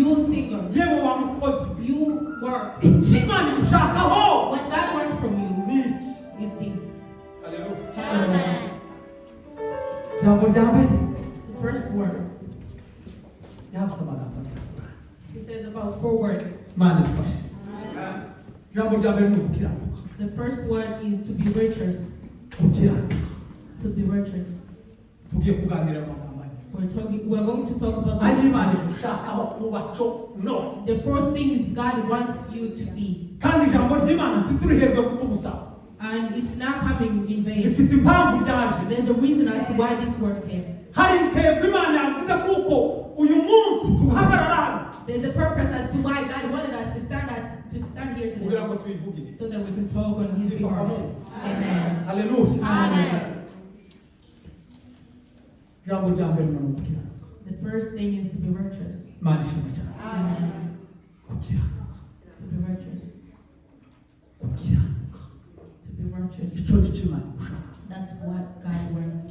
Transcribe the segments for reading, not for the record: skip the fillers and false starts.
You singer. Yewe wa mukozi. You work. Imana igushakaho. What God wants from you is this. Hallelujah. Amen. The first word. He says about 4 words. The first word is to be righteous. To be righteous. We're going to talk about the 4 things God wants you to be. And it's not coming in vain. There's a reason as to why this word came. There's a purpose as to why God wanted us to stand here today, so that we can talk on His behalf. Amen. Hallelujah. Amen. The first thing is to be righteous. Amen. To be righteous. To be righteous. That's what God wants.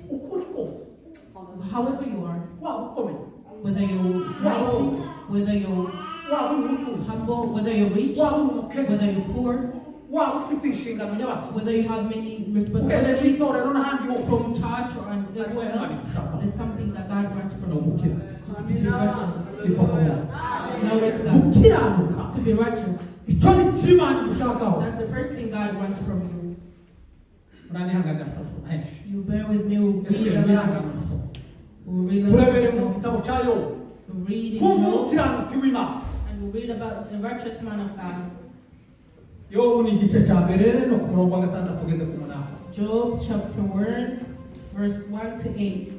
However you are, whether you're mighty, whether you're humble, whether you're rich, whether you're poor, whether you have many responsibilities from church or anywhere else, there's something that God wants from you. It's to be righteous. Glory to God. To be righteous. That's the first thing God wants from you. You bear with me, we'll read a lot. We'll read in Job. And we'll read about the righteous man of God. Job chapter 1, verse 1 to 8.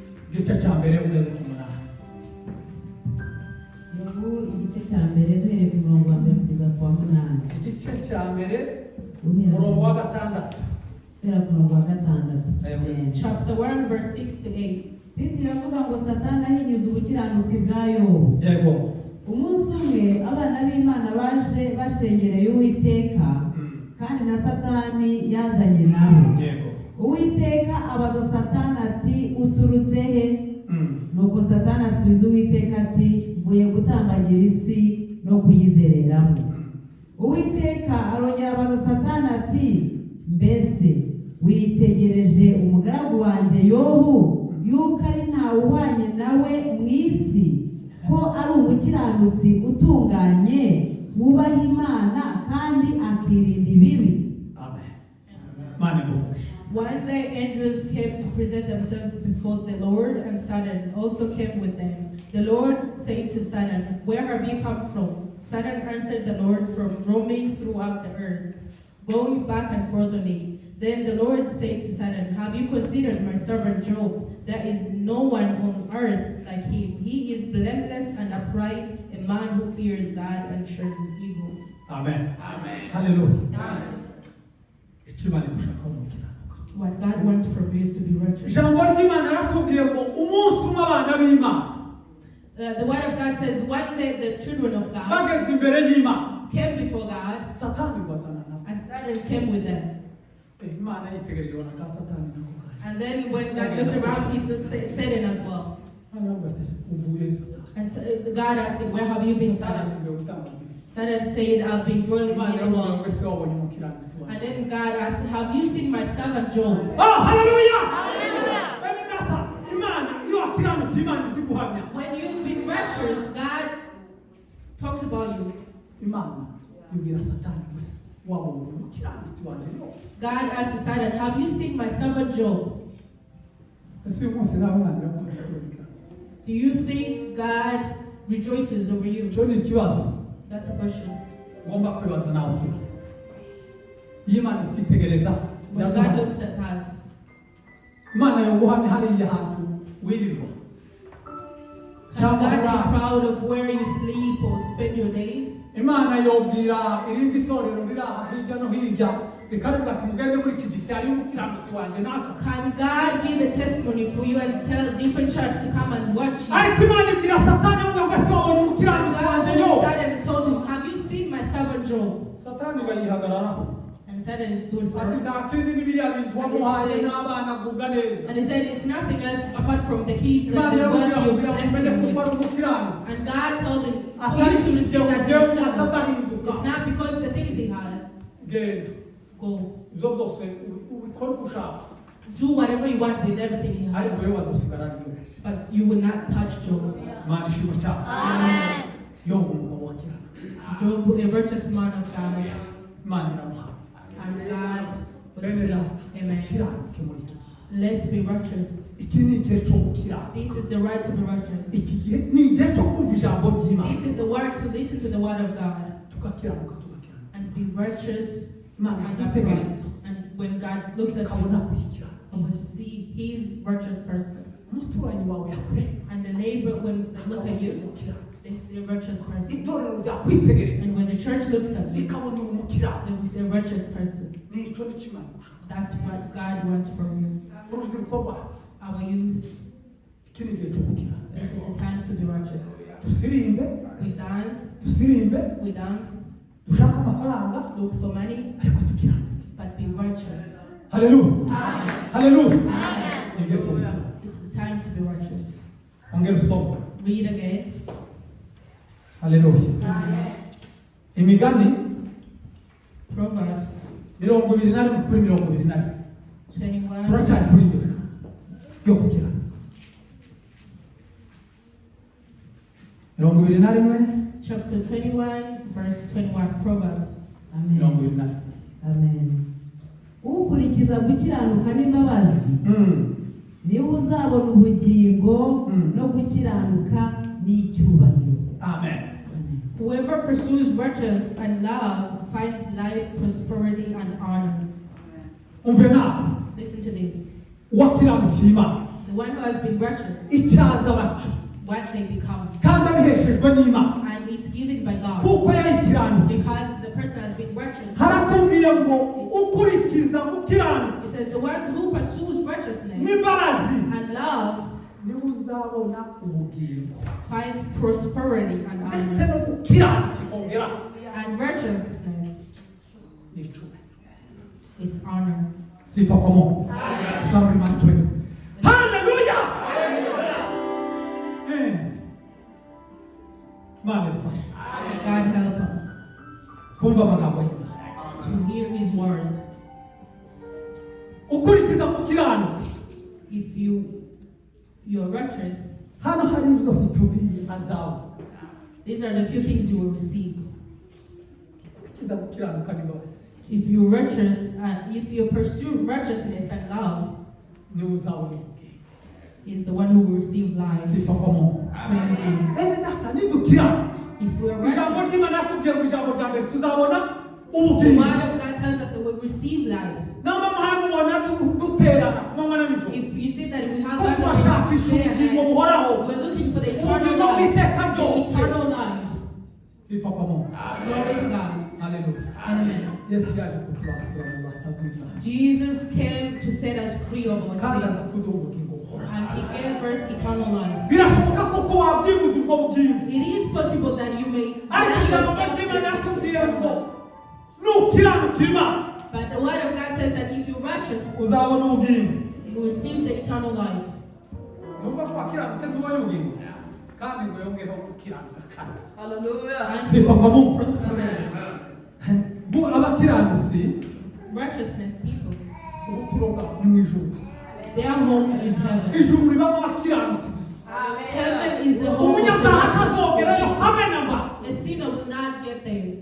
Chapter 1, verse 6 to 8. Umunsi umwe abana b'Imana baje bashengereye Uwiteka kandi na Satani yazanye nabo. Uwiteka abaza Satani ati uturutse he? Nuko Satani asubiza Uwiteka ati mvuye gutambagira isi no kuyizereramo. Uwiteka arongera abaza Satani ati mbese witegereje umugaragu wanjye Yobu yuko ari ntawe uhwanye nawe mu isi, ko ari umukiranutsi utunganye wubaha Imana kandi akirinda ibibi. Amen. One day angels came to present themselves before the Lord, and Satan also came with them. The Lord said to Satan, "Where have you come from?" Satan answered the Lord, "From roaming throughout the earth, going back and forth on it." Then the Lord said to Satan, "Have you considered my servant Job? There is no one on earth like him. He is blameless and upright, a man who fears God and shuns evil." Amen. Amen. Hallelujah. Amen. What God wants from you is to be righteous. The word of God says one day the children of God came before God, and Satan came with them. And then when God looked around, he saw Satan as well. And so God asked him, "Where have you been, Satan?" Satan said, "I've been dwelling in the world." And then God asked, "Have you seen my servant Job?" Oh, hallelujah! Hallelujah! When you've been righteous, God talks about you. God asked Satan, "Have you seen my servant Job?" Do you think God rejoices over you? That's a question. When God looks at us, can God be proud of where you sleep or spend your days? Can God give a testimony for you and tell different church to come and watch you? And God told him, "Have you seen my servant Job?" And Satan stood ati firm. nta kindi ni biriya bintu wamuhaye n'abana agubwa neza. And he said, it's nothing else apart from the kids and Imana the wealth yamubwira you've kugira ngo blessed umenye him ko ari with. umukiranutsi. And God told him, for you to receive that Yewe gift, atazahinduka. it's not because of the things he had. Genda Go. ibyo byose ubikore uko ushaka. Do whatever you want with everything he ariko has. wowe wazosigara ari yowe. But you will not touch Job. Imana ishimwe cyane. Amen. Yobu umugabo wakirana. Job, a virtuous man of God. Imana iramuha. And God was Bene pleased. data Amen. tukiranuke muri iki gihe. Let's be righteous. Iki ni igihe cyo gukiranuka. This is the right to be righteous. Iki gihe ni igihe cyo kumva ijambo ry'Imana. This is the word to listen to the word of God. Tugakiranuka. And be righteous Imana and irategereza. upright. And when God looks at ukabona you, kurikirana. you will see his virtuous person. Umuturanyi wawe yakureba. And the neighbor, when they look at you, they see a virtuous person. Itorero ryakwitegereza. And when the church looks at you, Rikabona uri umukirana. they will see a virtuous person. Nicyo ni kimana gushaka. That's what God wants from you. Urubyiruko rwacu. Our youth, Iki ni igihe cyo gukirana. this is the time to be righteous. Dusirimbe. We dance, Dushaka amafaranga. look for money, Ariko tukirana. but be righteous. Hallelujah. Amen. Hallelujah. Amen. Ni igihe cyo gukirana. It's the time to be righteous. Ongera usome. Read again. Hallelujah. Imigani Proverbs 21 kuri 21. 21. Turacyari kuri ibyo yo kukirana. 21. Chapter 21, verse 21. Proverbs. Amen. 21. Amen. Ukurikiza gukiranuka n'imbabazi niwe uzabona ubugingo no gukiranuka n'icyubahiro. Amen. Whoever pursues righteousness and love finds life, prosperity, and honor. Umve nawe Listen to this. uwakiranukiye Imana The one who has been righteous, icyaza bacu what they become. kandi abiheshejwe n'Imana And it's given by God. kuko yayikiranukiye. Because the person has been righteous. Haratubwiye ngo ukurikiza gukiranuka It says the ones who pursues righteousness n'imbabazi and love niwe uzabona ubugingo finds prosperity and ndetse honor. no gukiranuka kongera And righteousness, n'icyubahiro. it's honor. Sifa kwa Mungu. Tusome Imani twende. Hallelujah. Mana tufashe. May God help us Kumva amagambo y'Imana. to hear His word. Ukurikiza gukiranuka. If you're righteous, Hano hari ibyo bitubwiye azawe. these are the few things you will receive. Ukurikiza gukiranuka n'imbabazi. If you're righteous, if you pursue righteousness and love, Niwe uzabona ubugingo. is the one who will receive life. Sifa kwa Mungu. Praise Jesus. Data nidukiranuka. If we are Ijambo righteous, ry'Imana yatubwiye mu ijambo rya mbere tuzabona the ubugingo. word of God tells us that we receive life. Namba muhaye mubona duterana ku manywa na nijoro. If you see that we have Ko Bible turashakisha day and ubugingo night, buhoraho. we're looking for the eternal Ubugingo life. bw'iteka The ryose. eternal life. Sifa kwa Mungu. Glory to God. Hallelujah. Amen. Yesu yaje kutubatura mu batagwira. Jesus came to set us free of our Kandi sins. akuduha ubugingo buhoraho. And He gave us eternal life. Birashoboka koko wabyibuza ubwo bugingo. It is possible that you may Ariko allow ijambo yourself to ry'Imana get yatubwiye eternal ngo life. nukiranukira Imana But the word of God says that if you're righteous, uzabona ubugingo. you receive the eternal life. Tumva ko wakiranutse tubonye ubugingo. Kandi ngo yongereho gukiranuka kandi. And Sifa kwa Mungu. prosperity. Bu abakiranutsi Righteousness people, ubuturo bwabo ni mu ijuru. their home is heaven. Ijuru ribamo abakiranutsi gusa. Heaven is the home of the Umunyabyaha righteous. atazogerayo habe na mba. A sinner will not get there.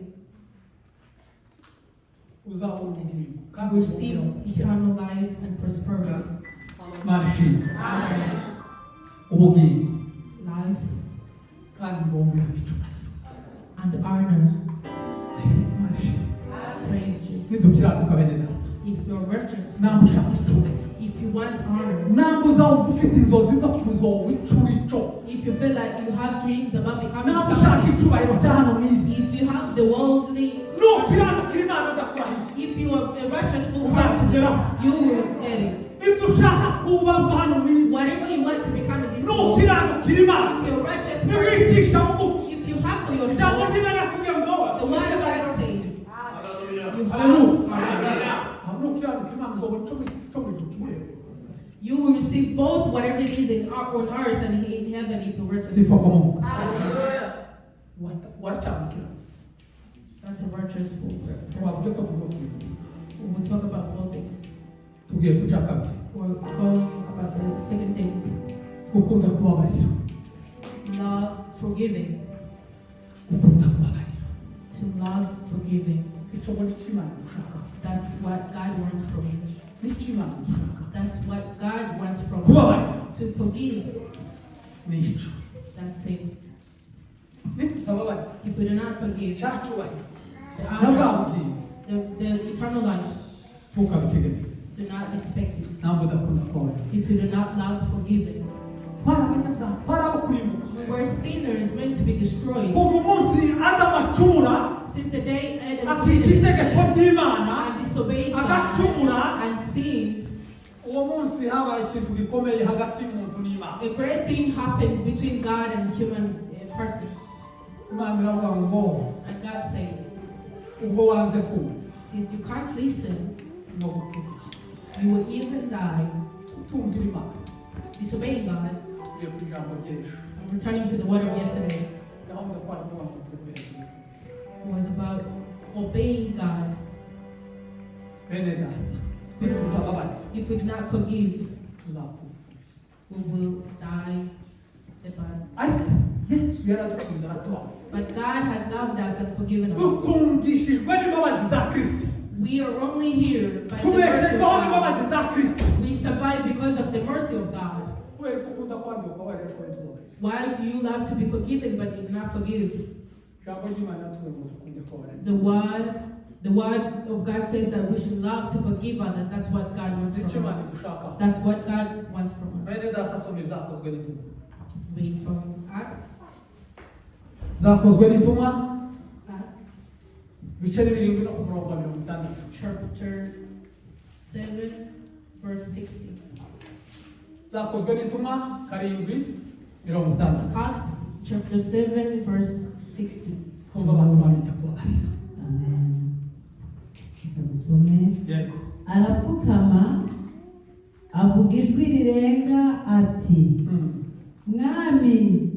Uzabona ubugingo. You receive eternal life and prosperity. Mana ishimwe. Amen. Ubugingo. Life Kandi ngomba icyubahiro. and honor. Mana ishimwe. Praise Jesus. Nidukiranuka bene data. If you're righteous, Namba ushaka icyubahiro. if you want honor, Namba uzaba ufite inzozi zo kuzoba icura ico. if you feel like you have dreams about becoming Namba ushaka something, icyubahiro cya hano mu isi. if you have the worldly, Nukiranukira Imana udakurahiye. if you are a righteous full Uzakigeraho. person, you will get it. Ibyo ushaka kuba hano mu isi. Whatever you want to become in this world, Nukiranukira Imana. if you're a righteous person, Niwicisha bugufi. if you humble Ijambo yourself, ry'Imana yatubwiye ngo the word of God says, you Hallelujah. have honor. cyo mu isi cyo mu ijuru kimureba. You will receive both whatever it is on earth and in heaven if you were to. Sifa kwa Mungu. Hallelujah. Waracyamukira. That's a virtuous fool. Wavuze ko tuvuga kuri. We'll talk about 4 things. Tugiye kuca kabiri. We're going about the second thing. Gukunda kubabarira. Love forgiving. Gukunda kubabarira. To love forgiving. Icyo muri kimana gushaka. That's what God wants from you. Ni kimana gushaka. That's what God wants from Kubabarira. us. To forgive. Ni icyo. That's it. Nitutababarira. If we do not forgive, Cyacubaye. the Nabwa honor, bugingo. the eternal life, Ntukabitegereze. do not expect it. Ntabwo udakunda kubabarira. If you do not love forgiving. Twarabanyabyaha. Twarabo kurimbuka. We were sinners meant to be destroyed. Kuva umunsi Adamu acumura Since the day Adam akica itegeko sinned ry'Imana and disobeyed God agacumura, and sinned, uwo munsi habaye ikintu gikomeye hagati y'umuntu n'Imana. a great thing happened between God and human person. Imana iravuga ngo And God said, ubwo wanze kumva since you can't listen, no gupfa you will even die utumvira Imana. disobeying God. Tugiye ku ijambo ry'ejo. I'm returning to the word of yesterday. Naho ndakwara kuba ngo tuvuge. It was about obeying God. Bene data, nitutababarira If we do not forgive, tuzapfa. we will die the bad. Ariko Yesu yaradukunze aratubabarira. But God has loved us and forgiven us. Dutungishijwe n'imbabazi za Kristo. We are only here by the mercy of Tubeshejweho God. n'imbabazi za Kristo. We survive because of the mercy of God. Kubera ko ukunda kwandi ukabarira ko tubabarira. Why do you love to be forgiven but you do not forgive? Ijambo ry'Imana tuvuga tukunde kubabarira. The word of God says that we should love to forgive others. That's what God wants Icyo from Imana us. igushakaho. That's what God wants from us. Bene data soma ibyakozwe n'intumwa. Read from Acts. Zakozwe n'intumwa Acts bice n'ibirindwi no ku murongo wa 60. chapter 7 verse 60. Zakozwe n'intumwa 7:60. Acts chapter 7 verse 60. Twumva abantu bamenya kubabarira. Amen. Reka dusome. Yego. Arapfukama avuga ijwi rirenga ati mwami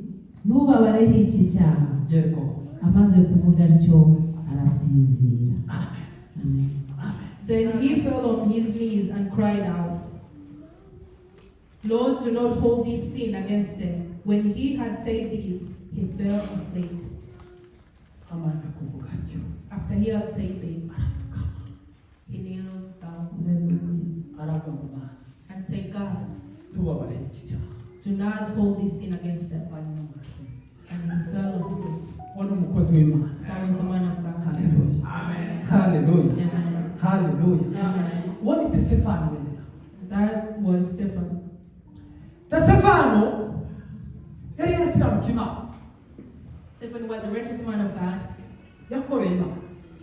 ntubabareho iki cyaha. Yego. Amaze kuvuga atyo arasinzira. Amen. Then he fell on his knees and cried out, Lord, do not hold this sin against them. When he had said this, he fell asleep. Amaze kuvuga atyo. After he had said this, Arapfukama. he kneeled down Aravuga ngo Mana and said, God, tubabarire iki cyaha. do not hold this sin against them. Hanyuma arasinzira. And he fell asleep. Uwo ni umukozi w'Imana. That was the man of God. Haleluya. Amen. Haleluya. Amen. Haleluya. Amen. Uwo ni Stefano bene data. That was Stephen. Stefano yari yarakiranuka Imana. Stephen was a righteous man of God. Yakoreye Imana.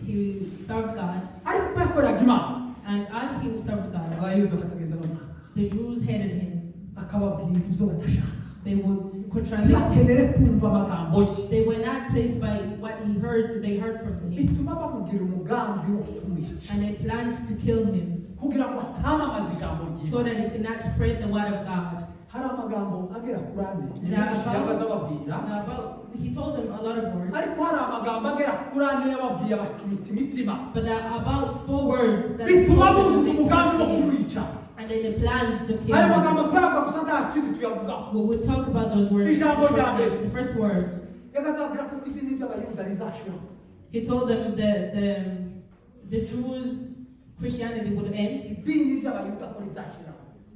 He served God. Ariko ko yakoraga Imana. And as he served God, Abayuda bakagenda bamwanga. the Jews hated him. Akababwira ibyo badashaka. They would contradict him. Ntibakenere kumva amagambo ye. They were not pleased by what he heard. They heard from him. Bituma bamubwira umugambi wo kumwica. And they planned to kill him Kugira ngo atamamaza ijambo rye. so that he could not spread the word of God. Hari amagambo agera kuri ane. Yeah, Yabaza ababwira. He told them a lot of words. Ariko hari amagambo agera kuri ane yababwiye abacumita imitima. But there are about 4 words that he Bituma told buzuza them umugambi wo to kill him. kumwica. And then they planned to kill Ayo him. magambo turavuga gusa nta kindi tuyavugaho. We will talk about those words. Ijambo rya mbere. The first word. Yakazabwira ko idini ry'Abayuda rizashiraho. He told them the Jews' Christianity would end. Idini ry'Abayuda ko rizashiraho.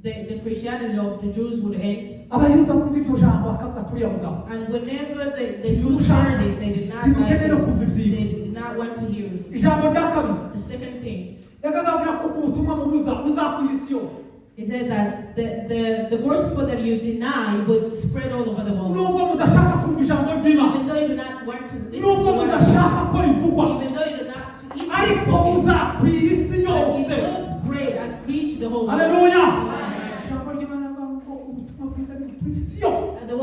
The Christianity of the Jews would end. Abayuda bumva iryo jambo bakavuga turiya mugabo. And whenever the Jews heard it, they did not like it. They did not want to hear it. Ijambo rya kabiri. The second thing, Yakazabwira ko ubutumwa buza ku isi yose. he said that the gospel that you deny would spread all over the world. Nubwo mudashaka kumva ijambo ry'Imana. Even though you do not want to listen to Nubwo the word of mudashaka God. ko rivugwa. Even though you do not to eat this Ariko spoken. muzakwira isi But it yose. will spread and reach the whole world. Haleluya. Amen. Ijambo ry'Imana rivuga ko ubutumwa bwiza buri ku isi yose. And the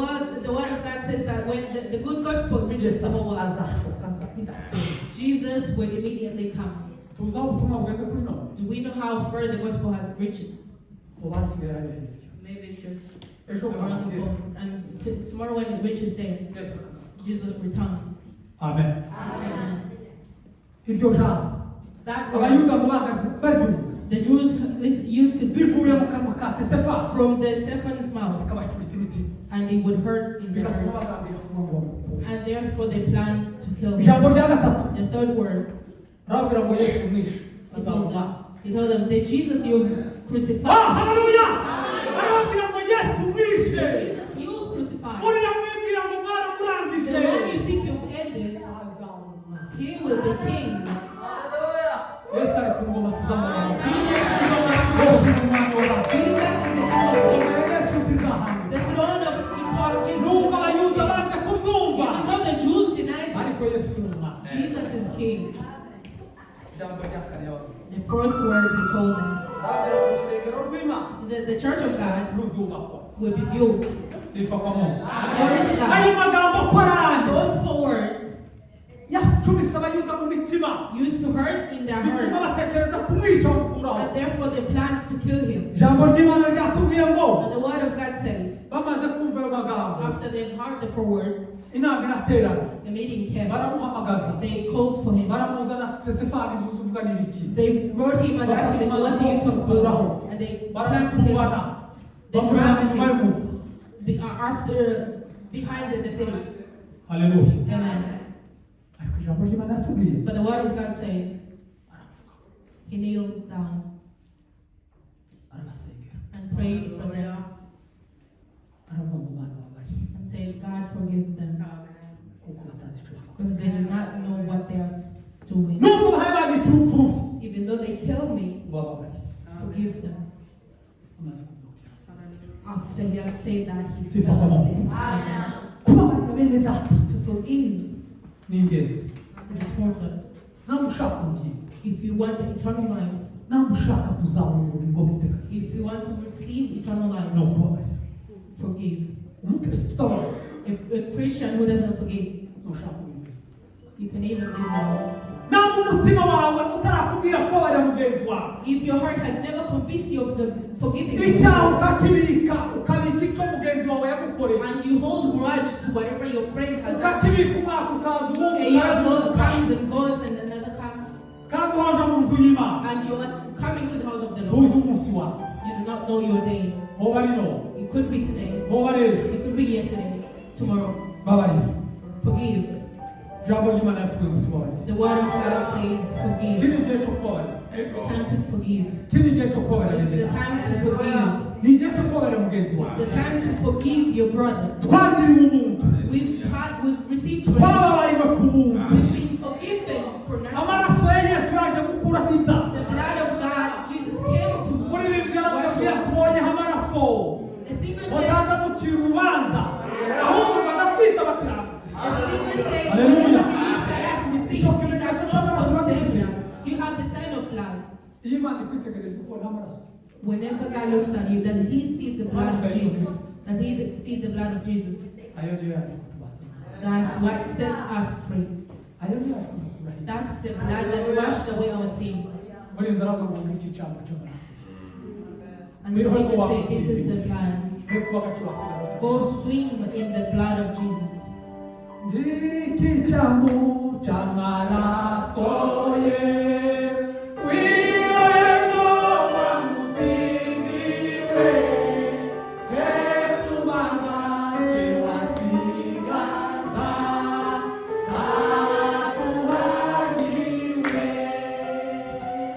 word of God says that when the good gospel reaches the whole world, azashoka aza bidatinze. Jesus will immediately come. tuzi aho ubutumwa bugeze kuri none Do we know how far the gospel has reached? ubasigaye ari hirya Maybe just ejo around the bwambere corner. And tomorrow when it reaches there, Yesu akagaruka. Jesus returns. Amen. Amen. Iryo jambo That word, abayuda ngo baryumva the Jews used to rivuye mu kanwa ka Tesefasi from the Stephen's mouth, akabacurita imitima and it would hurt in their bigatuma hearts. bagambira kuvuga ngo bamukure. And therefore they planned to kill him. Ijambo rya gatatu The third word, arababwira ngo Yesu mwishe he told azamubona. them, he told them, the Jesus you've crucified, Haleluya! Arababwira ngo Yesu mwishe the Jesus you've crucified, uriya mwibwira ngo the mwaramurangije one you think you've ended, azamubona. he will be king. Yesu ari ku ngoma tuzamubona. Jesus is on the Yesu throne. ni umwami wacu. Jesus is the king of kings. Yesu tuzahanga. The throne of Jesus will Nubwo not abayuda be. banze kubyumva Even though the Jews denied him, ariko Yesu ni umwami. Jesus is king. Ijambo rya kane yababwira. The fourth word he told them, Arababwira ngo urusengero rw'Imana he said the church of God ruzubakwa. will be built. Sifa kwa Mungu. Glory to Ayo God. magambo koranye Those four words yacumise abayuda mu mitima used to hurt in their bituma hearts, batekereza kumwica bamukuraho. and therefore they planned to kill him. Ijambo ry'Imana ryatubwiye ngo But the word of God said, bamaze kumva ayo magambo after they've heard the four words, inama iraterana a meeting came. baramuhamagaza They called for him. baramuzana Tesefani ibyo uvuga ni ibiki They brought him and asked him, what do you talk about? And they planned to kill him. baramukubana They bamujyana dragged inyuma him y'umuntu. behind the city. Haleluya. Amen. Ariko ijambo ry'Imana yatubwiye But the word of God says, arapfuka he kneeled down arabasengera and prayed for them aravuga ngo Mana wabarire and said, God forgive them, kuko batazi icyo bakora. because they do not know what they are doing. Nubwo bahaye bagica urupfu Even though they kill me, ubababarire forgive them. amaze kumubwira. After he had said that, he Sifa fell kwa Mungu. asleep. Amen. Kubabarira bene data To forgive ni ingenzi. is important. Ntabwo ushaka ubugingo, If you want eternal life, ntabwo ushaka kuzabona ubugingo bw'iteka, if you want to receive eternal ni life, ukubabarira. forgive. Umukristo utababarira A Christian who doesn't forgive, ntushaka ubugingo. you can even live without. Ntabwo umutima wawe utarakubwira kubabarira mugenzi wawe, If your heart has never convinced you of the forgiving icyaha people, ukakibika ukabika icyo mugenzi wawe yagukoreye, and you hold grudge to whatever your friend has done, ukakibika umwaka ukaza ubundi a year ukaza comes and goes and another comes, kandi waje mu nzu y'Imana and you are coming to the house of the tuzi Lord. umunsi wawe, You do not know your day. hoba ari none, It could be today, hoba ari ejo. it could be yesterday, tomorrow. Babarira. Forgive. Ijambo ry'Imana yatubwiye ngo tubabarire. The word of God says Iki forgive. ni igihe cyo kubabarira. It's the time to forgive. Iki ni igihe cyo kubabarira It's bene the data. time to forgive. Ni igihe cyo kubabarira mugenzi It's wawe. the time to forgive your brother. Twagiriwe ubuntu, We've received grace. twababariwe ku buntu. We've been forgiven for nothing. Amaraso ya Yesu yaje gukuraho ibyaha. The blood of God, Jesus came to Umuririmbyi yaravuze wash ngo us. yatubonyeho amaraso, The singer ngo said, ataza ducira urubanza, ahubwo ngo adatwita abakiranutsi. whenever he looks at us with things, he does not condemn us. You have the sign of blood. Iyo Imana ikwitegereza ubona amaraso, Whenever God looks at you, does he see the blood of Jesus? Does he see the blood of Jesus? ayo niyo yaje kutubatura. That's what set us free. Ayo niyo yaje kudukuraho. That's the blood that washed away our sins. Umuririmbyi aravuga ngo ngiki cyambo cy'amaraso. And the singer said, this is the blood. Reka kuba agaciro hasigaye. Go swim in the blood of Jesus. Ngiki cyambo cy'amaraso ye, wiwemo wamutiniwe, ketubanga kiwasigaza, katuhagiwe.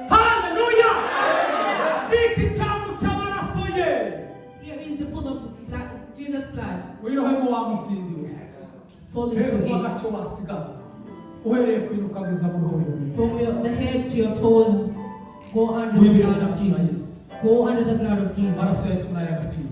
Hallelujah! Ngiki cyambo cy'amaraso ye, Here is the pool of blood, Jesus' blood. wiwemo wamutiniwe. Fall into it. Ntacyo wasigaza uhereye ku ino ukageza mu ruhuriro. From the head to your toes, go under the blood of Jesus. Go under the blood of Amaraso Jesus. ya Yesu ni ay'agaciro.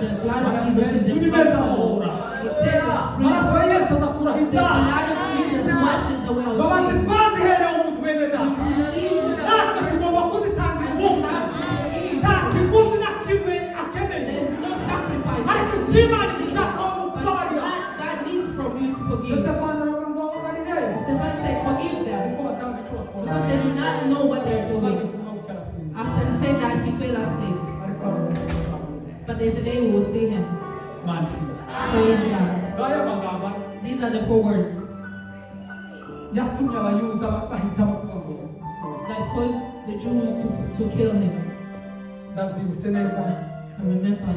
The blood of Amaraso ya Jesus Yesu is ni the meza blood. ahora. It says it's free. Amaraso ya Yesu adakuraho The ibyaha. blood of Jesus washes away our Babazi sins. twaziherewe umuntu bene We data. receive Natwe tugomba kuzitanga and we imbuto. have to forgive. Nta kiguzi na kimwe akeneye. There is no sacrifice. Ariko that icyo Imana is needed. ishakaho ni But ukubabarira. what God needs from you is to forgive. Stefano aravuga ngo babarire Stephen said, forgive them kuko batazi icyo bakora. because they do not know but there's a day we will see him. Mani. Praise God. Ngaya magambo These are the 4 words yatumye abayuda bahitamo kuvuga ngo that caused the Jews to kill him. ndabyibutse neza. I remember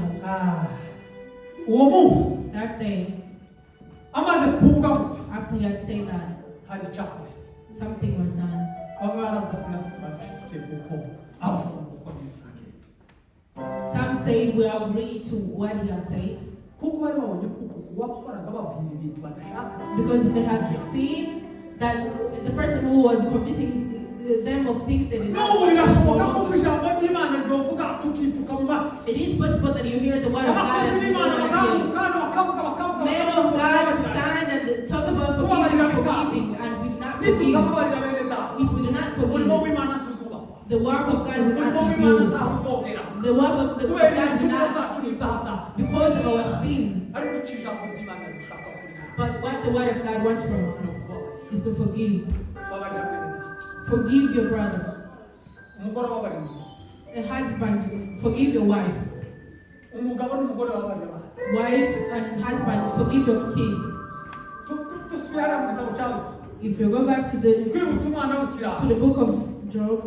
uwo munsi that day, amaze kuvuga gutyo after he had said that, hari icyakoretse. something was done. bamwe baravuga ati natwe turabishyigikiye kuko abavuga uko nyine twagenze. Some said we agree to what he had said kuko bari babonye kuko uwakoraga babwira ibintu badashaka. because they had seen that the person who was convincing them of things they did not n'ubu want birashoboka to ko follow. ijambo ry'Imana ryovuga tukipfuka mu matwi. It is possible that you hear the word of God abakozi and you b'Imana don't want to hear. bakavuga Men of God stand and talk about forgiving, and we do not forgive. nitutababarira bene data If we do not umurimo forgive, w'Imana tuzubakwa. the work of God will umurimo not be w'Imana built. ntawuzogera The work of God kubera will ibicumuro not, zacu n'ibyaha because of our sins. ariko icyo ijambo ry'Imana rishaka kuri natwe. But what the word of God wants from us is to forgive. babarira bene data. Forgive your brother. umugore wabarira umugabo. A husband, forgive your wife. umugabo n'umugore wabarira abana. Wife and husband, forgive your kids. dusubire hariya mu gitabo cya Luka. If you go back to twibutse umwana w'ikiraro. the book of Job,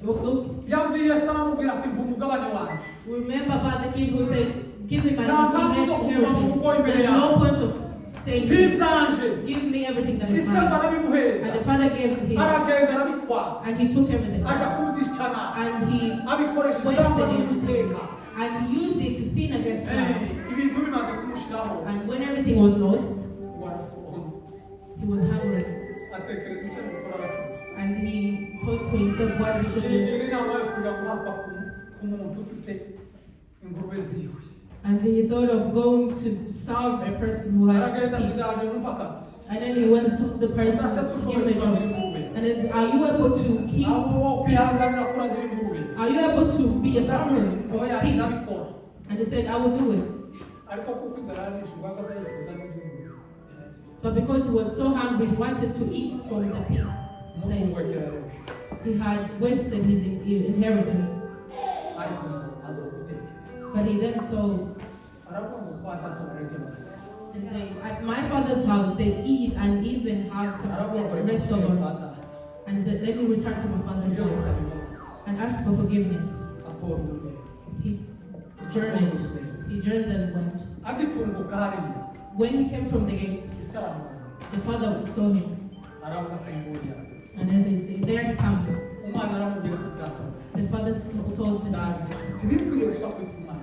of Luke, yabwiye Sara amubwira ati mpa umugabane wanjye. remember about the kid who said, give me my inheritance. There's There's no point of staying here. ntibyanje. Give me everything that is ise mine. barabimuheza. And the father gave him, aragenda arabitwara. and he took everything. aja kubyicana. And he abikoresha wasted ijambo it. ry'Uwiteka. And used it to sin against God. ibintu bimaze kumushyiraho. And when everything was lost, warasohoye. he was hungry. atekereza icyo gukora abacuruzi. And he thought to himself what he should do. yigira inama yo kujya guhabwa ku muntu ufite ingurube ziwe. And he thought of going to serve a person who had aragenda ati pigs. ndaje n'umupakasi. And then he went to the person, give him a job. And it's, are you able to keep aho pigs? kwihanganira kuragira ingurube. Are you able to be a farmer of pigs? ndabikora. And he said, I will do it. ariko kuko inzara yarishwe agayifuza n'iby'ingurube. But because he was so hungry, he wanted to eat from the pigs. umutungo Like, w'ikiraro. he had wasted his inheritance. ariko aza gutekereza. But he then thought, aravuga ngo kwa data bararya bagasenga. and say, at my father's house they eat and even have some rest of them. And he said, let me return to my father's house and ask for forgiveness. He journeyed. He journeyed and went. agitunguka hariya When he came from the gates, isaramu the father saw him. aravuga ati nguriya. And I said, there he comes. umwana aramubwira ati data The father told the son, ntibikwiye gusa kwita umwana.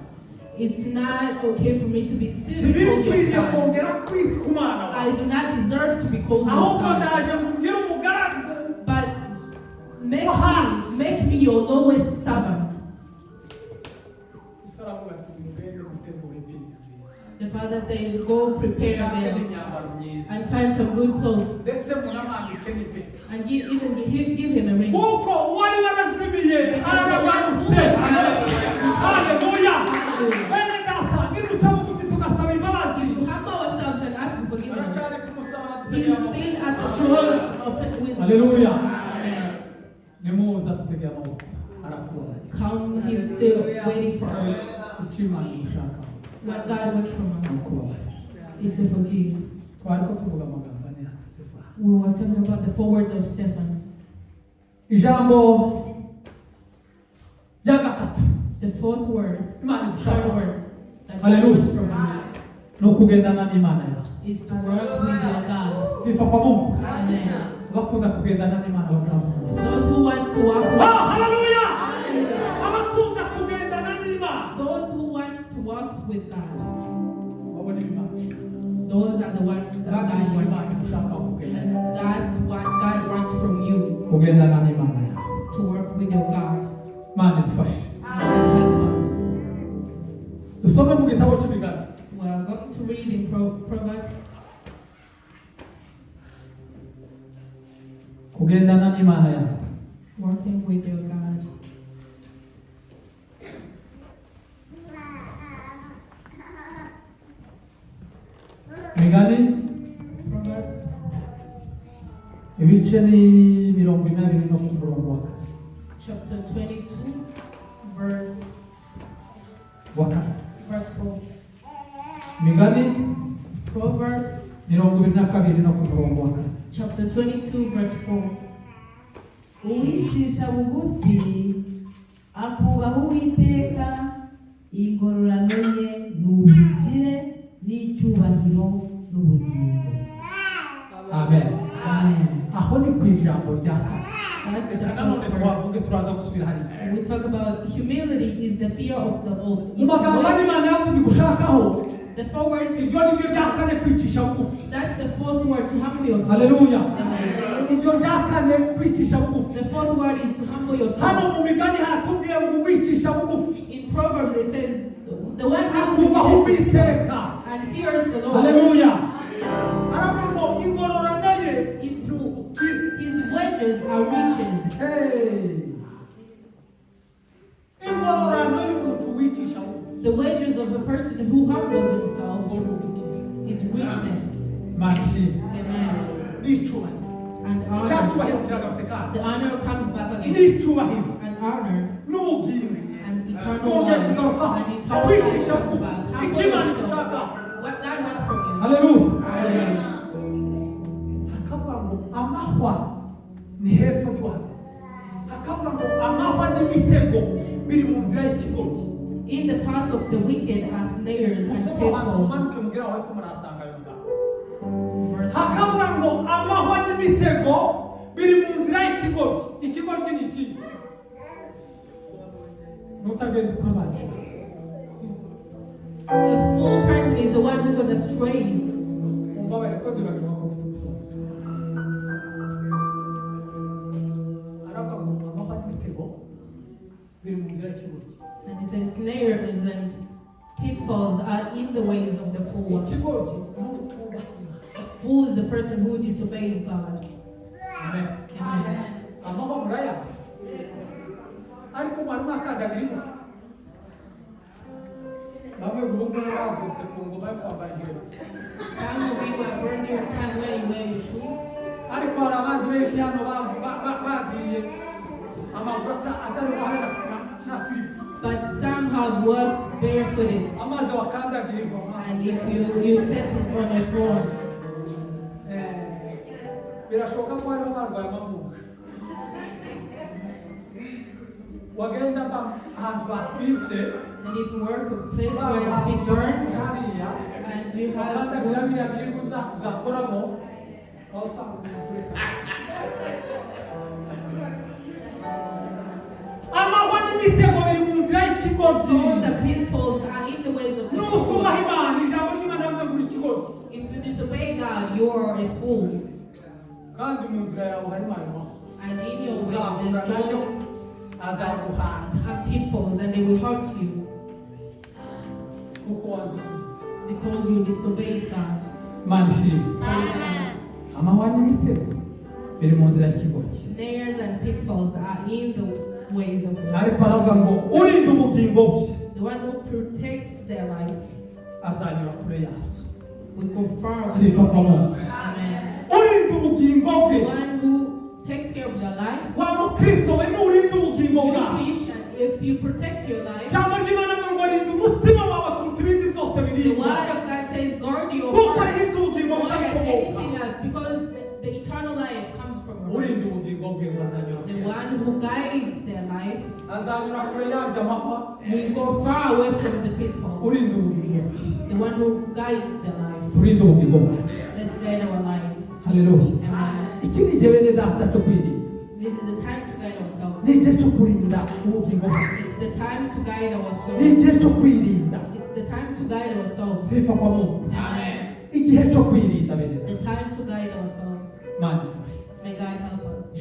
it's not okay for me to be still be called your ntibikwiye son. kongera kwita umwana wawe. I do not deserve to be called your ahubwo son. ndaje mubwire umugaragu. But make me your lowest servant. isaramu ati mugende mutegure imfizi nziza. The father said, go prepare a Mushake meal n'imyambaro myiza. and find some good clothes ndetse munamwambike n'impeta. and give him a ring. kuko uwari warazimiye Because the one who aragarutse. was haleluya. Hallelujah. bene data niduca bugufi tugasaba imbabazi. If you humble ourselves and ask for forgiveness, aracyari ku musaraba he's still at the cross open with Hallelujah. Amen. nimuza tutegeye amaboko arakubabaye. Come, he's still waiting for us. icyo Imana imushakaho What God wants from us arakubabaye. is to forgive. twari ko tuvuga amagambo ane hatasefa. We were talking about the 4 words of Stephen. ijambo rya gatatu The 4th word, Imana 3rd imushakaho word that God Hallelujah. wants from you ni ukugendana n'Imana yawe. is to work with your God. sifa kwa Mungu. Amen. bakunda kugendana n'Imana bazamuka. Those who want to walk with haleluya. Hallelujah. abakunda kugendana n'Imana Those who want to walk with God. babona Imana. Those are the ones that kandi God icyo Imana wants. imushakaho kugendana. And that's what God wants from you, kugendana n'Imana yawe. to work with your God. Imana idufashe. God help us. dusome mu gitabo cy'imigani. We are going to read in Proverbs. kugendana n'Imana yawe. Working with your God. Migani Proverbs ibice ni 22 no ku murongo wa kane. chapter 22, verse waka verse 4. Migani Proverbs 22 no ku murongo wa 4. chapter 22 verse 4. uwicisha bugufi akubaha Uwiteka, ingororano ye ni ubukire n'icyubahiro n'ubugingo. Amen. Amen. Aho ni ku ijambo rya kane. That's the Nanone fourth word. twavuge turaza gusubira hariya. When we talk about humility is the fear of the Lord. Mu magambo y'Imana yavuze Igushakaho, The four words, iryo ni ryo rya kane kwicisha bugufi. that's the fourth word, to humble yourself. Haleluya. Amen. Iryo rya kane kwicisha bugufi. The fourth word is to humble Hano yourself. mu migani hatubwiye ngo wicisha bugufi. In Proverbs it says, the one who Akubaha humbles himself Uwiteka. and fears the Lord Haleluya. Aravuga ngo ingororano ye. is through his wages are riches. Hey. Ingororano y'umuntu wicisha bugufi. The wages of a person who humbles himself is richness. Mashi. Amen. N'icyubahiro. And honor. Cyacubahiro kiragarutse kandi. The honor comes back again. N'icyubahiro. And honor N'ubugingo. and eternal life. And eternal life comes back. Humble yourself. What God wants from you. Haleluya. Hallelujah. Akavuga ngo amahwa ni hepfo tuhageze. Akavuga ngo amahwa n'imitego biri mu nzira y'ikigoryi. In the path of the wicked are snares and pitfalls. Umanuke mugera hepfo murasanga ayo magambo. Verse Hakavuga ngo amahwa n'imitego biri mu nzira y'ikigoryi. Ikigoryi ni iki? Nutagenda ukwamaje. A fool person is the one who goes astray. Umbabarire ko ndibagirwa ko ufite umusozo. Aravuga ngo amahwa n'imitego biri mu nzira y'ikigoryi. And it says snares and pitfalls are in the ways of the fool. Ikigoryi ni utubaha Imana. A fool is a person who disobeys God. Amen. Amen. Amahwa murayazi. Ariko mwari mwakandagirimo. Bamwe guhungu bavutse ku ngoma yo kwambara inkweto. Some of you were born during a time where you wear your shoes. Ariko hari abandi benshi hano bagiye amaguru atari buhare na siliva. But some have walked barefooted. Amazi wakandagira ingoma. And if you step on a throne, Birashoboka ko hariho barwaye amavuko. Wagenda ahantu batwitse. and if you work a place where it's been burned, and you have wounds, thorns and pitfalls are in the ways of the fool. If you disobey God, you are a fool. And in your way, there's thorns and pitfalls, and they will hurt you because you disobeyed God. Praise God. Snares and pitfalls are in the ways of God. The one who protects their life will go far away from him. Amen. The one who takes care of your life, you're a Christian. If you protect your life, the word of God says guard your heart more than anything else, because the eternal life comes from your heart. The one who guides their life will go far away from the pitfalls. The one who guides their life. Let's guide our lives. Hallelujah. Amen. This is the time to guide ourselves. It's the time to guide ourselves. It's the time to guide ourselves. Amen. The time to guide ourselves. May God help us. The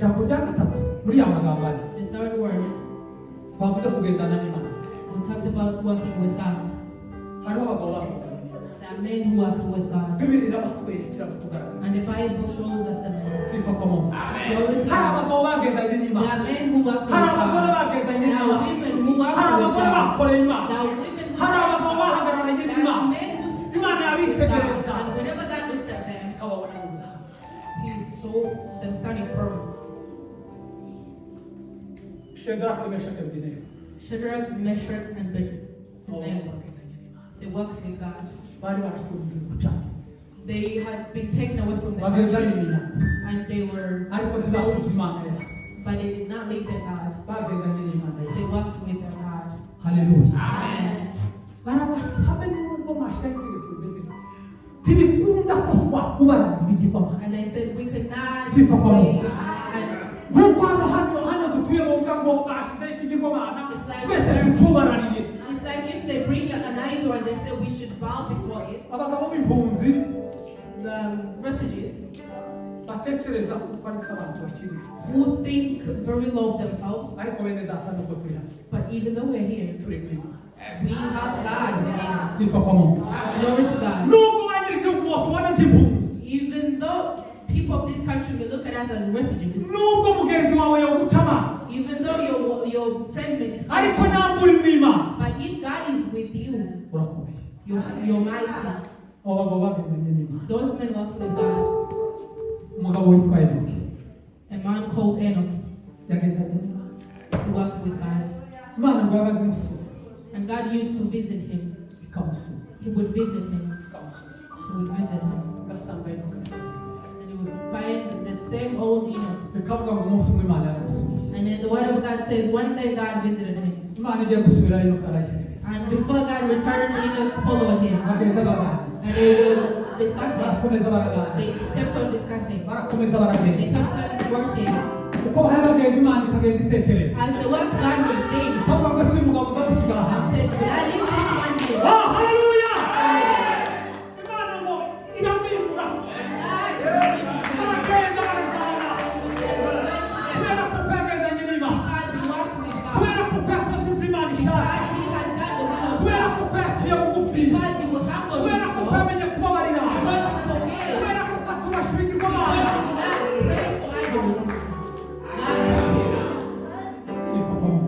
third word, we talked about working with God. There are men who work with God. And the Bible shows us the men. Glory to God. There are men who work with God. There are women who work with God. There are women who serve God. There are men who stand with God. And whenever God looked at them, He saw them standing firm. Shadrach, Meshach, and They walked with God. bari barakundiye gucana They had been taken away from the bagenda ari country iminyago and they were ariko ntibasize imana yabo but they did not leave their God. bagendanye n'imana They yabo walked with their God. haleluya Amen. barabati habe n'ubwo mwashaka itegeko rimeze rite ntibikunda ko twakubarana ibigirwamana And they said we could not Sifa kwa pray Mungu. and nk'uko hano dutuye bavuga ngo bashyizeho ikigirwamana It's like twese sir. tucubarariye it's like if they bring an idol and they say we should bow before it. abagabo b'impunzi The refugees batekereza ko ari abantu bakiriritse who think very low of themselves, ariko bene data nuko turi hano but even though we're here, turi mu Imana we have God within us. sifa kwa Mungu Glory to God. nubwo bagira igihugu batubona nk'impunzi Even though people of this country may look at us as refugees, nubwo mugenzi wawe yoguca amazi even though your friend may discourage ariko you, ntabwo uri mu Imana but if God is with you, urakomeye you're mighty. abo bagabo bagendanye n'Imana Those men walk with God. umugabo witwa Enoki A man called Enoch, yagendanye n'Imana he walked with God. Imana ngo yabaze imusura And God used to visit him. ikamusura He would visit him. ikamusura He would visit him. ugasanga Enoki And he would find the same old Enoch. bikavuga ngo umunsi umwe Imana yaramusuye And then the word of God says one day God visited him. Imana igiye gusubira Enoki arayiherekeza And before God returned, Enoch followed him. bagenda baganira And they were discussing. barakomeza They baraganira kept on discussing. barakomeza They baragenda kept on working. uko bahaye bagenda Imana ikagenda itekereza As they worked, God would think ikavuga ngo si umugabo ndamusigara and hanze said, will I leave this one here? haleluya Imana ngo iramwimura God, baragenda barajana they were going together kubera ko yagendanye n'Imana because he walked with God. kubera ko yakoze ibyo Imana ishaka God, he has done the will of kubera God. ko yaciye bugufi Because he will humble kubera ko himself. yamenye kubabarira Because he forgave. kubera ko aturasha Because ibigirwamana he did not pray for idols. God took him. sifa kwa Mungu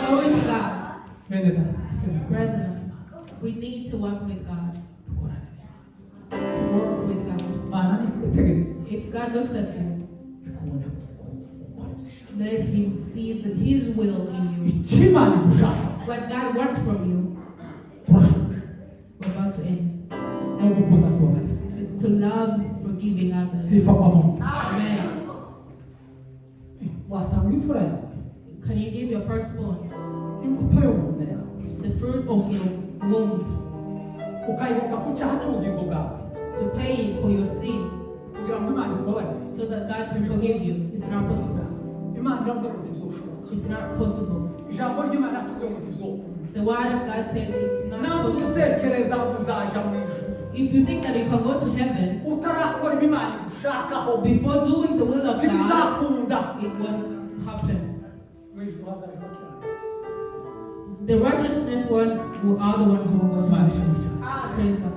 Glory to God. bene data tukeneye Brethren, we need to walk with God. dukorane To work with God. Imana ni kwitegereza If God looks at you, ikubona gukora ibyo ishaka let him see his will in you. icyo Imana igushaka What God wants from you, turashoboye we're about to end, no gukunda kubabarira is to love forgiving others. sifa kwa Mungu Amen. watanga imfura yawe Can you give your firstborn imbuto yo mu nda yawe the fruit of your womb ukayivuga ku cyaha cy'ubugingo bwawe to pay for your sin kugira ngo Imana ikubabarire so that God can forgive you? It's not possible. Imana iravuze ngo ntibizoshoboka It's not possible. ijambo ry'Imana ritubwira ngo ntibizokunda The word of God says it's not ntabwo possible. utekereza uzaja mu ijuru If you think that you can go to heaven utarakora ibyo Imana igushakaho before doing the will of God, ntibizakunda it won't happen. mu ijuru hazaje abakiranutsi The righteousness one are the ones who will go to Imana heaven. ishimwe cyane Praise God.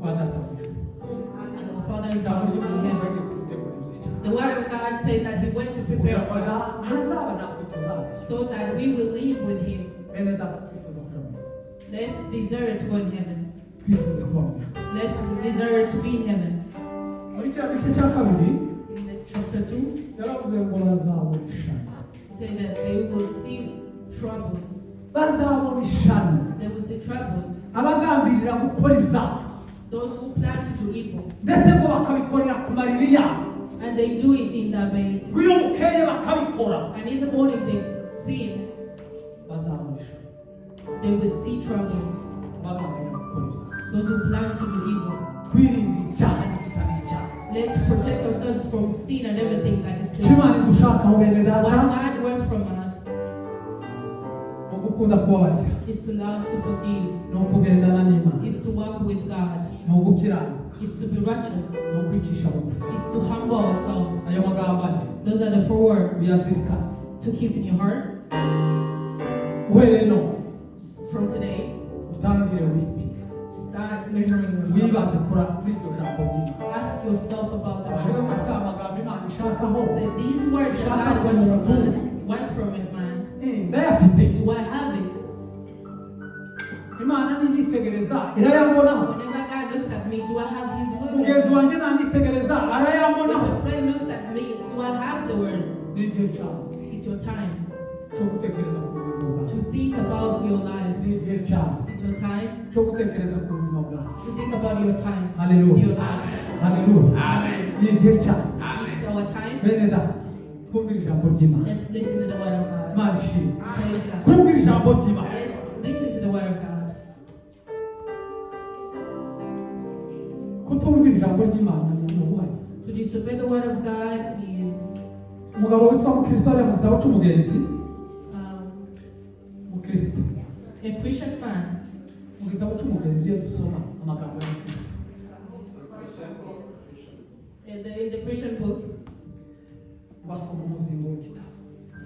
wa data mu ijuru And our Father is ijambo in ry'Imana heaven. rigiye kudutegura ibyiza cyane The word of God says that He went to kugira prepare ngo for us hazaba natwe tuzabe so that we will live with Him. bene data twifuza kuja mu ijuru Let's desire to go in heaven. twifuza kuba mu ijuru Let's desire to be in heaven. muri kiriya gice cya kabiri In the chapter 2, yaravuze ngo bazabona ishami it said that they will see troubles. bazabona ishami They will see troubles. abagambirira gukora ibyaha Those who plan to do evil. ndetse ngo bakabikorera ku mariri yabo And they do it in their beds. iyo bukeye bakabikora And in the morning they sin. bazabona ishami They will see troubles. bagambirira gukora ibyaha Those who plan to do evil. twirinde icyaha n'igisa n'icyaha Let's protect ourselves from sin and everything that is icyo sin. Imana idushakaho bene What data God wants from us ni ugukunda kubabarira is to love, to forgive, ni ukugendana n'Imana is to walk with God, ni ugukiranuka is to be righteous, ni ukwicisha bugufi is to humble ourselves. ayo magambo ane Those are the 4 words uyazirikane to keep in your heart. uhereye none From today, utangire wipime start measuring yourself. wibaze kuri iryo jambo ry'Imana Ask yourself about the avuga word. ngo ese amagambo Imana ishakaho Say, these words that God wants from us, wants from it, man. ndayafite Do I have it? Imana niyitegereza irayambonaho Whenever God looks at me, do I have His will? mugenzi wanjye nanitegereza If arayambonaho a friend looks at me, do I have the words? n'iryo jambo It's your time. cyo gutekereza ku bugingo bwawe to think about your life. ni igihe cyawe It's your time cyo gutekereza ku buzima bwawe to think about your time. Hallelujah. Your life. haleluya ni igihe cyawe It's our time. bene da twumvire ijambo ry'Imana Let's listen to the word of God. Imana ishimwe Praise God. twumvire ijambo ry'Imana Let's listen to the word of God. kutumvira ijambo ry'Imana ni ubuhaye To disobey the word of God is umugabo witwa mukristo ari mu gitabo cy'umugenzi um, mukristo a Christian man. mu gitabo cy'umugenzi iyo dusoma amagambo ya mukristo In the Christian book, basoma umuzingo w'igitabo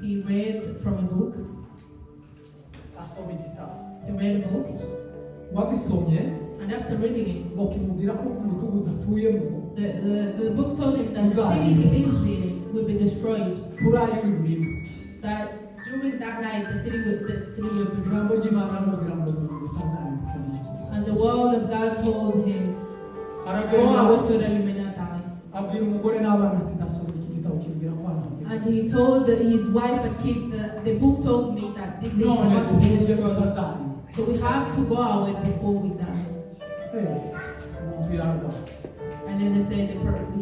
he read from a book. asoma igitabo He read a book, wagisomye and after reading it, ngo kimubwira ko ku mudugudu atuyemo the book told him that the city he lives in will be destroyed. kuri ayo iburimo That during that night, the city will be ijambo ry'Imana amubwira ngo utazaribuka And the word of God told him, Go aragenda away so that you may not die. abwira umugore n'abana ati ndasoma iki gitabo kibwira ko hano And he told his wife and kids that the book told me that this city is none about to be tugiye destroyed. tutazaribuka So we have to go away before we die. umuntu yararwaye And then they said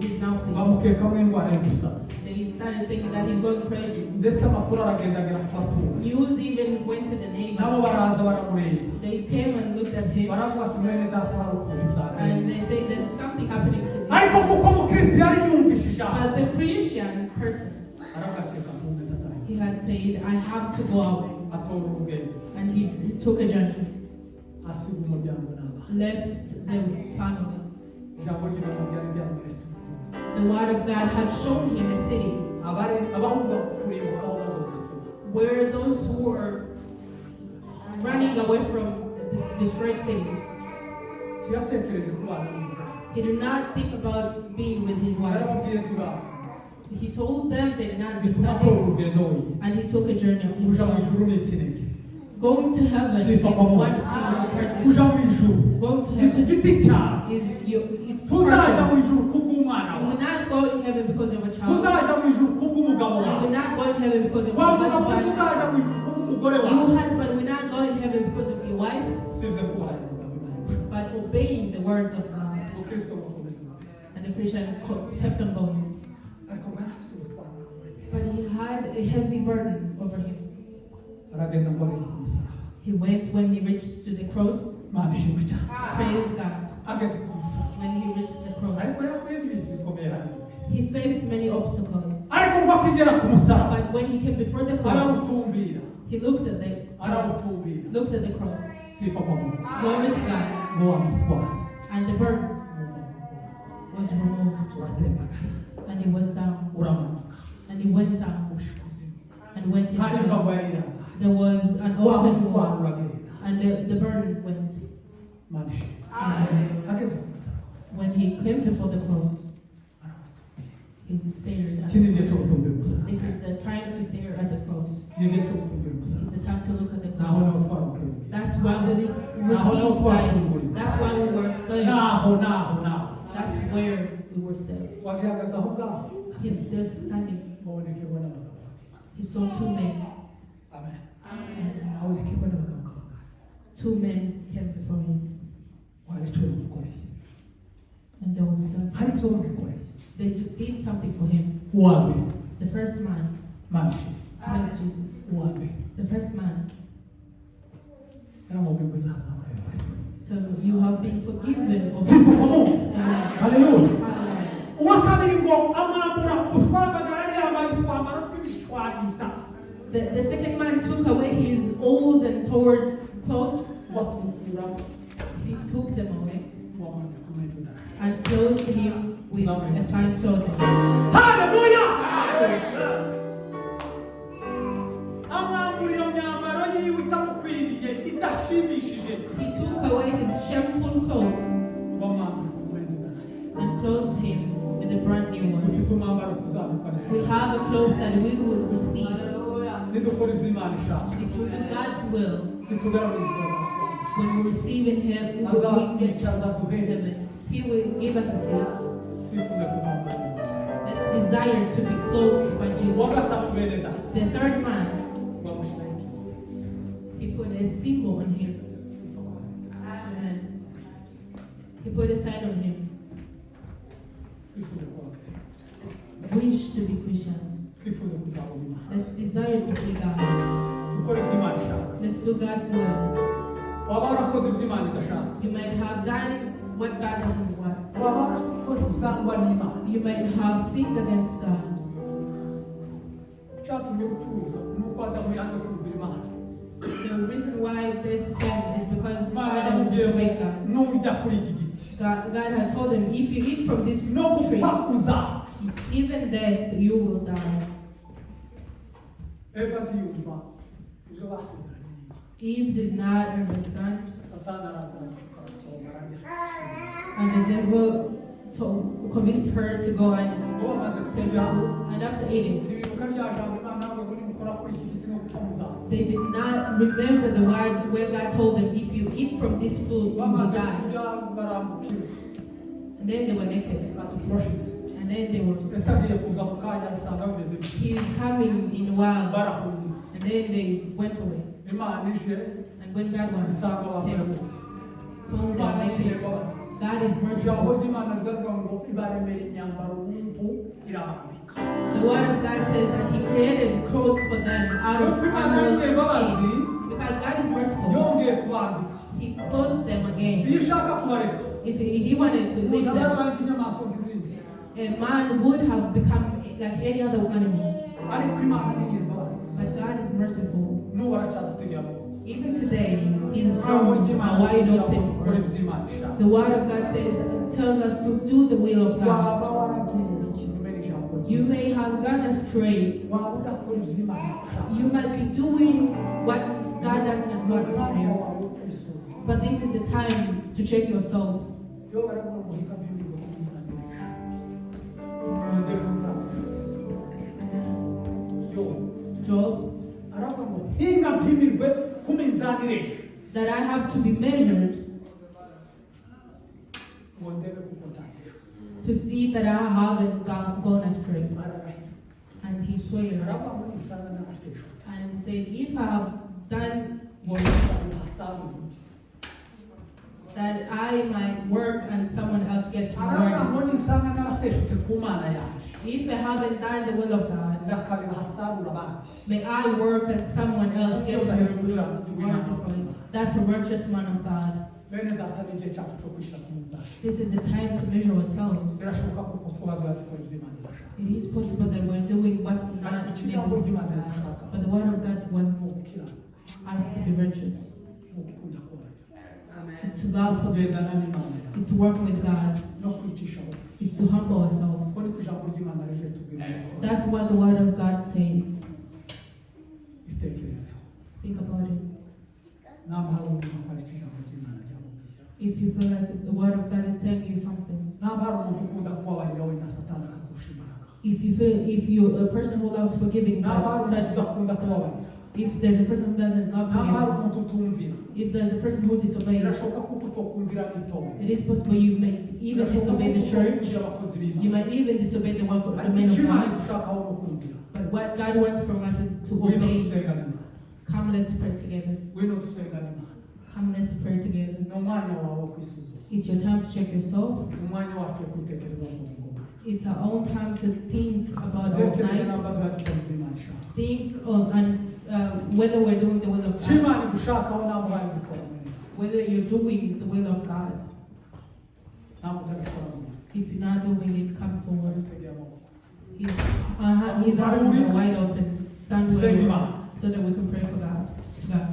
he's now sick. bamukekamo indwara y'ubusazi They started thinking that he's going crazy. ndetse amakuru aragenda agera ku baturanyi News even went to the nabo neighbors. baraza baramureba They came and looked at him baravuga ati mwene data hari ukuntu and they byagenze say there's something happening to ariko this. kuko mukristo yari yumvishe ijambo But the Christian person, arakaceka kumwe ndazaribuka he had said, I have to go away. atora urugenzi And he took a journey, asiga umuryango n'abana left the family. ijambo ry'Imana ryari ryamweretse umudugudu The word of God had shown him a city abahunga kurimbuka aho bazoga kuba where those who were running away from this destroyed city, tiyatekereje ku bana n'umugabo he did not think about being with his wife. yarababwiye ati baba He told them they did not bituma listen, atora urugendo wenyine and he took a journey of kuja mu himself. ijuru ni ikinege Going to heaven is Sifa kwa Mungu. one single person. kuja mu ijuru Going to ni ku heaven giti cyawe is it's tuzaja mu personal. ijuru kubw'umwana You wawe will not go in heaven because of a child. tuzaja mu ijuru kubw'umugabo You wawe will not go in heaven because of wa your mugabo husband. tuzaja mu ijuru kubw'umugore You wawe husband will not go in heaven because of your wife, usibye kubaha amagambo y'Imana but obeying the words of God. ubukristo bukomeza imbere And the Christian kept on going. ariko mwari afite ubutwari bukomeye But he had a heavy burden over him. aragenda ngo ageze ku musaraba He went when he reached to the cross. Imana ishimwe cyane Praise God. ageze ku musaraba When he reached the cross, ariko yahuye n'ibintu bikomeye hano he faced many obstacles. ariko ngo akigera ku musaraba But when he came before the cross, arawutumbira he looked at the cross, arawutumbira looked at the cross. sifa kwa Mungu Glory to God. ngo wamutwara And the burden umuva mu mugongo was removed. uratembagara And he was down. uramanuka And he went down uje ikuzimu and went into hari imbago hell. yari irangaye There was an open wamutwara door. uragenda And the burden went. Imana ishimwe And ageze ku musaraba when he came before the cross, arawutumbira he stared at iki ni the igihe cyo cross. gutumbira umusaraba This is the time to stare at the cross. ni igihe cyo gutumbira umusaraba The time to look at the naho naho cross. twarukebye That's why we received life. That's why we were saved. naho That's where we were saved. wagihagaze aho ngaho He's still standing. mubonekerwa n'abagabo He saw two men. amen And abonekerwa n'abagabo kabagabo two men came before him. wari icyo bamukoreye And they were hari ibyo bamukoreye they did something for him. uwa mbere The first man, Imana ishimwe praise Jesus. uwa mbere The first man, yaramubwiye ngo ibyaha byawe so you have been forgiven of Sifa your kwa Mungu. sins. Amen. haleluya Hallelujah. uwa kabiri ngo amwambura ushwambagara yari yambaye utwambaro tw'ibishwarita The second man took away his old and torn clothes. ngo atumukura He took them away ngo amwambike umwenda udahari and clothed him with a fine clothing. haleluya amwambura iyo myambaro yiwe itamukwiriye idashimishije He took away his shameful clothes ngo amwambike umwenda udahari and clothed him with a brand new one. dufite umwambaro tuzambikwa We have a cloth that we will receive nidukora ibyo Imana ishaka if we do God's will. nitugaragarizwa When we receive in Him, we will get heaven. He will give us a seat. twifuza kuzambara Let's desire to be clothed by uwa Jesus. gatatu bene da The third man, ngo a symbol on him. Amen. He put a sign on him. twifuze kuba abakristo, Wish to be Christians. twifuze kuzabona Imana, Let's desire to see God. dukore ibyo Imana ishaka. Let's do God's will. Waba warakoze ibyo Imana idashaka, You might have done what God doesn't want. waba warakoze uzangwa n'Imana. You might have sinned against God. Icyatumye upfuza ni uko Adamu yanze kumvira Imana. The reason why death came is because Imana Adam yamubwiye disobeyed ngo God. nurya kuri iki giti God had told him, if you eat from this no tree, gupfa uzapfa. even death, you will die. Eva ntiyumva ibyo basezeranye. Eve did not understand, Satani araza aramushuka arasoma ararya. and the devil convinced her to go and Ngo bamaze take the kurya, food. And after eating, ntibibuka rya jambo Imana yavuze ngo nimukora kuri iki giti no gupfa muzapfa. they did not remember the word where God told them, if you eat from this food, you will Bamaze die. kurya barambukira. And then they were naked. Ati turashize. And then they were, Ese agiye kuza mu kanya asanga bimeze bityo. he's coming in a while. Barahunga. And then they went away. Imana ije And when God was isanga bambaye came, ubusa. found them Imana naked. yigirira imbabazi. God is Ijambo merciful. ry'Imana rizavuga ngo ibaremera imyambaro w'impu irabambika. The word of God says that He created clothes for them out of animals' skin. Because God is merciful, Yongeye kubambika. He clothed them again. Iyo ushaka kubareka, If He wanted to leave umuntu them, abaye nk'inyamaswa nk'izindi. a man would have become like any other animal. Ariko Imana yigirira imbabazi. But God is merciful. N'ubu aracyadutegera amaboko. Even today, His arms are wide open for Gukora us. ibyo Imana ishaka. The word of God says, tells us to do the will of God. Waba waragiye inyuma y'ijambo You ry'Imana. may have gone astray. Waba udakora ibyo Imana ishaka. You might be doing what God doesn't want from Umwanya you. wawe wo kwisoza. But this is the time to check yourself. Iyo baravuga ngo hika by'ubigo kubizanisha. Ndetse n'ubushobozi. Yo, Job, aravuga ngo hinga mpimirwe ku minzani iresha. that I have to be measured Ngo ndebe kuko ntateshutse. to see that I haven't gone astray. Ararahira. And he swore Aravuga ngo nisanga narateshutse. and said, if I have done Ngo nisanga hasabu undi. that, I might work and someone else gets Aravuga ngo rewarded. nisanga narateshutse ku Mana yaje. If I haven't done the will of God, Ndakareba hasarura abandi. may I work and someone else gets rewarded for it. That's a righteous man of God. Bene data ni igihe cyacu cyo kwishyira ku munzani. This is the time to measure ourselves. Birashoboka ko kuba dukora ibyo Imana idashaka. It is possible that we're doing what's not in the will of God, but the word of God wants us to be righteous. Ni ugukunda kwayo. It's to love for God. Kugendana n'Imana yawe. It's to work with God. No kwicisha bugufi. It's to humble ourselves. Kuko niko ijambo ry'Imana rije tubwira umunsi. That's what the word of God says. Itekerezeho. Think about it. Namba hari umuntu akora icyo ijambo ry'Imana ryamubwira. If you feel like the word of God is telling you something, Namba hari umuntu ukunda kubabarira wenda Satani akakurusha imbaraga. if you're a person who loves forgiving, Namba hari but umuntu said, udakunda kubabarira. if there's a person who doesn't love Namba hari forgiving, umuntu utumvira. if there's a person who disobeys, Birashoboka ko utokumvira n'itorero. it is possible you may even disobey the church. Abakozi b'Imana. You might even disobey the work of the Ariko men of icyo Imana God. idushakaho ni ukumvira. But what God wants from us is to Ngwino obey. dusengane Imana. Come, let's pray together. Ngwino dusengane Imana. Come, let's pray together. Ni umwanya wawe wo kwisuzuma. It's your time to check yourself. Ni umwanya wacu wo kwitekerezaho mu ngoma. It's our own time to think about our Dutekereze lives. namba dukora ibyo Imana ishaka. Think on whether we're doing the will of Icyo God, Imana igushakaho ntabwo ubaye ubikora muri yo. whether you're doing the will of God. Ntabwo utabikora muri yo. If you're not doing it, come forward. Tegera amaboko. His arms are wide open. Stand where you are, so that we can pray for God. To God.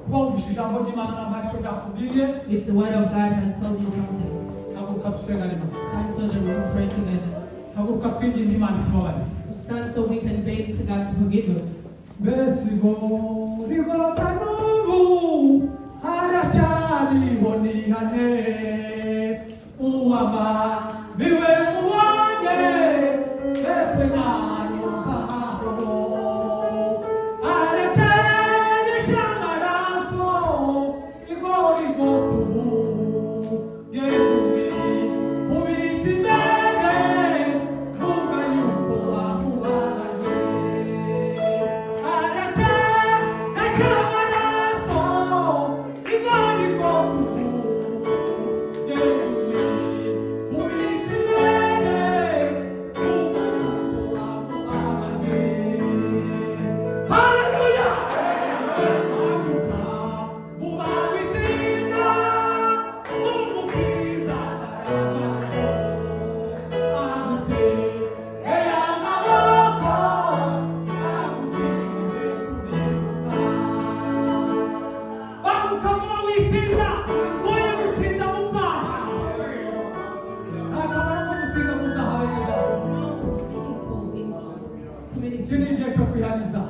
Kuba wumvise ijambo ry'Imana namba hari icyo ryakubwiye, If the word of God has told you something, haguruka dusengane Imana. stand so that we can pray together. Haguruka twinginge Imana itubabarire. Stand so we can beg to God to forgive us. Mbese ngo rigorota n'ubu haracyariho nihane uwama biwe muwanjye mbese nayoka amahoro aracyanyisha amaraso igorigota ubu yegumye kubita imbere vuga yuko wamubabaje. iki ni igihe cyo kwihana ibyaha